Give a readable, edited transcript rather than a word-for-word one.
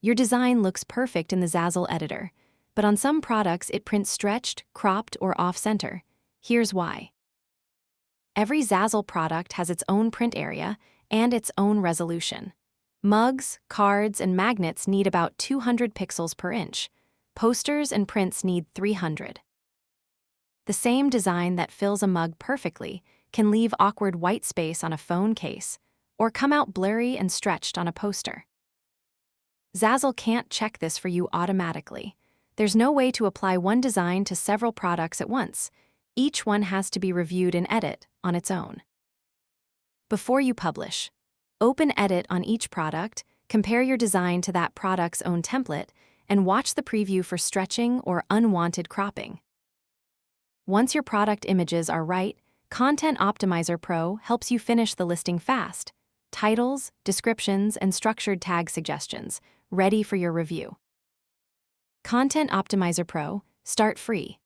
Your design looks perfect in the Zazzle editor, but on some products it prints stretched, cropped, or off-center. Here's why. Every Zazzle product has its own print area and its own resolution. Mugs, cards, and magnets need about 200 pixels per inch. Posters and prints need 300. The same design that fills a mug perfectly can leave awkward white space on a phone case, or come out blurry and stretched on a poster. Zazzle can't check this for you automatically. There's no way to apply one design to several products at once. Each one has to be reviewed in Edit on its own. Before you publish, open Edit on each product, compare your design to that product's own template, and watch the preview for stretching or unwanted cropping. Once your product images are right, Content Optimizer Pro helps you finish the listing fast. Titles, descriptions, and structured tag suggestions, ready for your review. Content Optimizer Pro, start free.